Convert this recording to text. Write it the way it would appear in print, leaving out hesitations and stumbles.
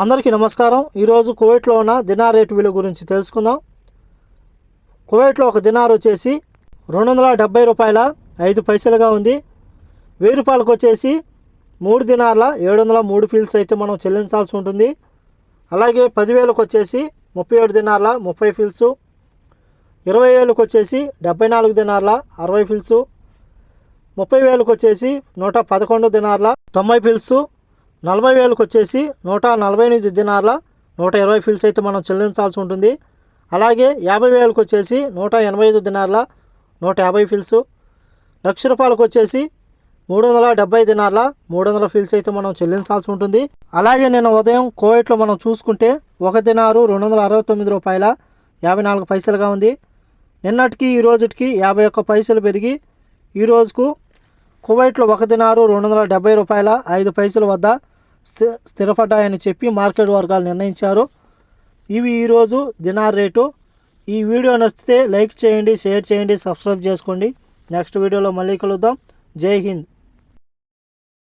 అందరికీ నమస్కారం। ఈరోజు కువైట్లో ఉన్న దినార్ రేటు విలువ గురించి తెలుసుకుందాం। కువైట్లో ఒక దినార్ వచ్చేసి 270 రూపాయల 5 పైసలుగా ఉంది। 1000 రూపాయలకు వచ్చేసి 3 దినార్ల 703 ఫీల్స్ అయితే మనం చెల్లించాల్సి ఉంటుంది। అలాగే 10,000కు వచ్చేసి 37 దినార్ల 30 ఫీల్స్, 20,000కు వచ్చేసి 74 దినార్ల 60 ఫీల్స్, 30,000కు వచ్చేసి 111 దినార్ల 90 ఫీల్స్, 40,000కు వచ్చేసి 148 దినార్ల 120 ఫీల్స్ అయితే మనం చెల్లించాల్సి ఉంటుంది। అలాగే 50,000కు వచ్చేసి 185 దినార్ల 150 ఫీల్స్, 1,00,000 రూపాయలకు వచ్చేసి 370 దినార్ల 300 ఫీల్స్ అయితే మనం చెల్లించాల్సి ఉంటుంది। అలాగే నేను ఉదయం కువైట్లో మనం చూసుకుంటే ఒక దినారు 269 రూపాయల 54 పైసలుగా ఉంది। నిన్నటికి ఈ రోజుకి 51 పైసలు పెరిగి ఈ రోజుకు కువైట్లో ఒక దినారు 270 రూపాయల 5 పైసల వద్ద స్థిరపడ్డాయని చెప్పి మార్కెట్ వర్గాలు నిర్ణయించారు। ఇవి ఈరోజు దినార్ రేటు। ఈ వీడియో నచ్చితే లైక్ చేయండి, షేర్ చేయండి, సబ్స్క్రైబ్ చేసుకోండి। నెక్స్ట్ వీడియోలో మళ్ళీ కలుద్దాం। జై హింద్।